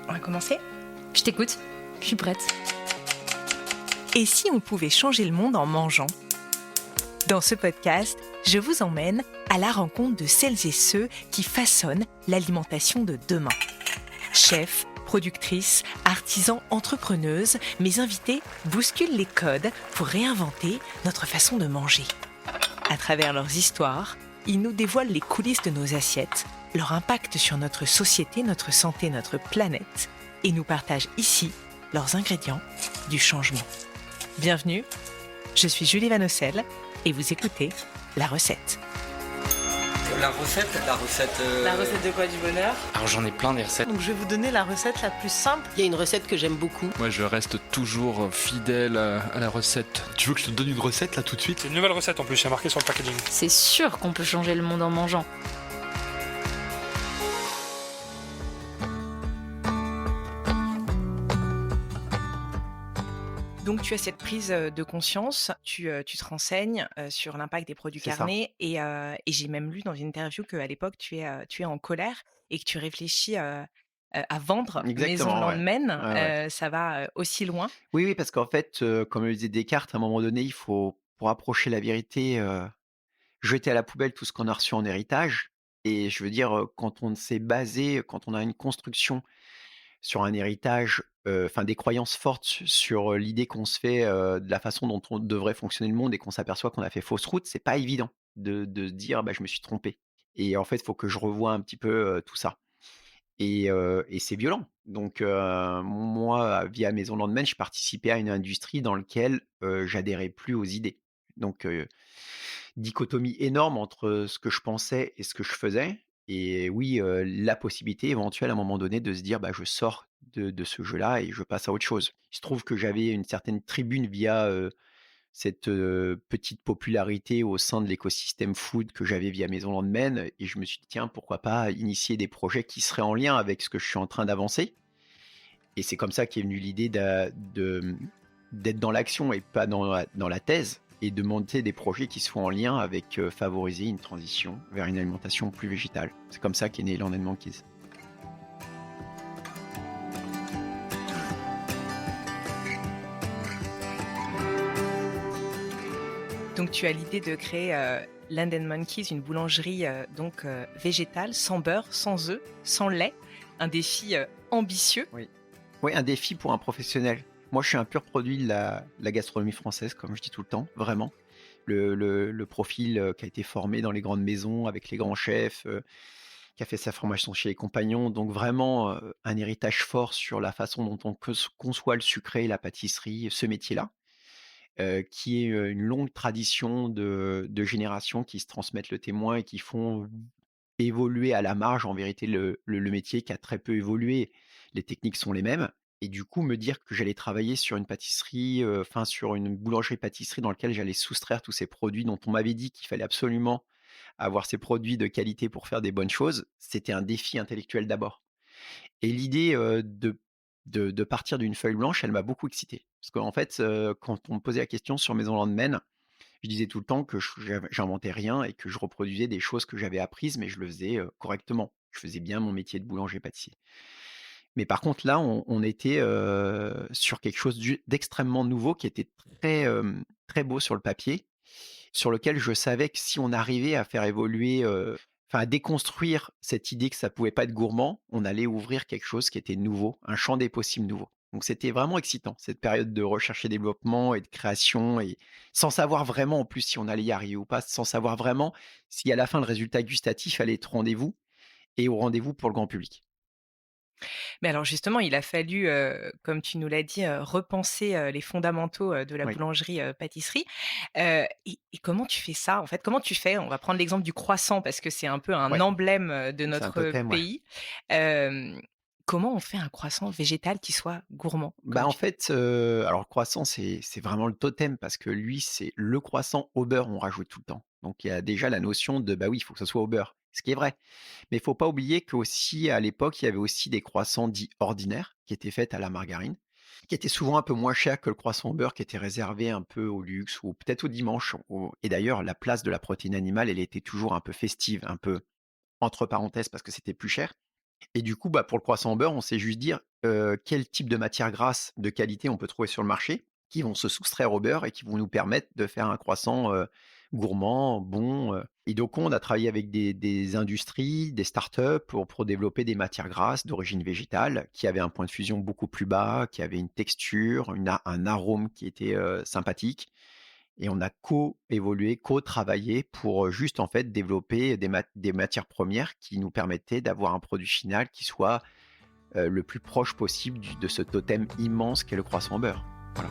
On va commencer? Je t'écoute, je suis prête. Et si on pouvait changer le monde en mangeant? Dans ce podcast, je vous emmène à la rencontre de celles et ceux qui façonnent l'alimentation de demain. Chefs, productrices, artisans, entrepreneuses, mes invités bousculent les codes pour réinventer notre façon de manger. À travers leurs histoires, ils nous dévoilent les coulisses de nos assiettes, leur impact sur notre société, notre santé, notre planète, et nous partagent ici leurs ingrédients du changement. Bienvenue, je suis Julie Vanocelle et vous écoutez La Recette. La recette. La recette de quoi, du bonheur? Alors j'en ai plein des recettes. Donc je vais vous donner la recette la plus simple. Il y a une recette que j'aime beaucoup. Moi, je reste toujours fidèle à la recette. Tu veux que je te donne une recette là tout de suite? C'est une nouvelle recette en plus, il y a marqué sur le packaging. C'est sûr qu'on peut changer le monde en mangeant. Donc tu as cette prise de conscience, tu te renseignes sur l'impact des produits C'est ça. carnés et j'ai même lu dans une interview qu'à l'époque tu es en colère et que tu réfléchis à vendre Maison Exactement, ouais. Landmen. Ouais, ouais. Ça va aussi loin. Oui, oui, parce qu'en fait, comme le disait Descartes, à un moment donné, il faut, pour approcher la vérité, jeter à la poubelle tout ce qu'on a reçu en héritage. Et je veux dire, quand on s'est basé, quand on a une construction sur un héritage, enfin des croyances fortes sur l'idée qu'on se fait de la façon dont on devrait fonctionner le monde et qu'on s'aperçoit qu'on a fait fausse route, c'est pas évident de se dire bah, je me suis trompé. Et en fait, il faut que je revoie un petit peu tout ça. Et c'est violent. Donc, moi, via Maison Landmen, je participais à une industrie dans lequel, j'adhérais plus aux idées. Donc, dichotomie énorme entre ce que je pensais et ce que je faisais. Et oui, la possibilité éventuelle à un moment donné de se dire: «Bah, je sors de ce jeu-là et je passe à autre chose». Il se trouve que j'avais une certaine tribune via, cette, petite popularité au sein de l'écosystème food que j'avais via Maison Landmen et je me suis dit: «Tiens, pourquoi pas initier des projets qui seraient en lien avec ce que je suis en train d'avancer?» Et c'est comme ça qu'est venue l'idée d'être dans l'action et pas dans la thèse et de monter des projets qui soient en lien avec, favoriser une transition vers une alimentation plus végétale. C'est comme ça qu'est né Land Monkeys. Donc tu as l'idée de créer Land Monkeys, une boulangerie végétale, sans beurre, sans œufs, sans lait. Un défi ambitieux. Oui. Oui, un défi pour un professionnel. Moi, je suis un pur produit de la gastronomie française, comme je dis tout le temps, vraiment. Le profil qui a été formé dans les grandes maisons avec les grands chefs, qui a fait sa formation chez les compagnons. Donc vraiment un héritage fort sur la façon dont on conçoit le sucré, la pâtisserie, ce métier-là, qui est une longue tradition de générations qui se transmettent le témoin et qui font évoluer à la marge, en vérité, le métier qui a très peu évolué. Les techniques sont les mêmes et du coup, me dire que j'allais travailler sur une pâtisserie, enfin sur une boulangerie-pâtisserie dans lequel j'allais soustraire tous ces produits dont on m'avait dit qu'il fallait absolument avoir ces produits de qualité pour faire des bonnes choses, c'était un défi intellectuel d'abord. Et l'idée, de partir d'une feuille blanche, elle m'a beaucoup excité. Parce qu'en fait, quand on me posait la question sur Maison Landmen, je disais tout le temps que j'inventais rien et que je reproduisais des choses que j'avais apprises, mais je le faisais, correctement. Je faisais bien mon métier de boulanger-pâtissier. Mais par contre là, on était, sur quelque chose d'extrêmement nouveau qui était très, très beau sur le papier, sur lequel je savais que si on arrivait à faire évoluer, enfin à déconstruire cette idée que ça pouvait pas être gourmand, on allait ouvrir quelque chose qui était nouveau, un champ des possibles nouveau. Donc c'était vraiment excitant, cette période de recherche et développement et de création et sans savoir vraiment en plus si on allait y arriver ou pas, sans savoir vraiment si à la fin le résultat gustatif allait être au rendez-vous et au rendez-vous pour le grand public. Mais alors justement, il a fallu, comme tu nous l'as dit, repenser les fondamentaux de la Oui, boulangerie-pâtisserie. Et comment tu fais ça en fait? Comment tu fais? On va prendre l'exemple du croissant parce que c'est un peu un ouais, emblème de c'est un notre totem, ouais. pays. Hem, Comment on fait un croissant végétal qui soit gourmand? Bah, Comment en tu fais? fait, alors le croissant, c'est vraiment le totem parce que lui, c'est le croissant au beurre, on rajoute tout le temps. Donc il y a déjà la notion de, bah, oui, il faut que ce soit au beurre, ce qui est vrai. Mais il faut pas oublier qu'aussi, à l'époque, il y avait aussi des croissants dits ordinaires qui étaient faits à la margarine, qui étaient souvent un peu moins chers que le croissant au beurre qui était réservé un peu au luxe ou peut-être au dimanche. Et d'ailleurs, la place de la protéine animale, elle était toujours un peu festive, un peu entre parenthèses parce que c'était plus cher. Et du coup, bah, pour le croissant au beurre, on s'est juste dit quel type de matière grasse de qualité on peut trouver sur le marché, qui vont se soustraire au beurre et qui vont nous permettre de faire un croissant, gourmand, bon. Et donc on a travaillé avec des industries, des startups pour développer des matières grasses d'origine végétale, qui avaient un point de fusion beaucoup plus bas, qui avaient une texture, un arôme qui était, sympathique. Et on a co-évolué, co-travaillé pour, juste, en fait, développer des matières premières qui nous permettaient d'avoir un produit final qui soit, le plus proche possible de ce totem immense qu'est le croissant au beurre. Voilà.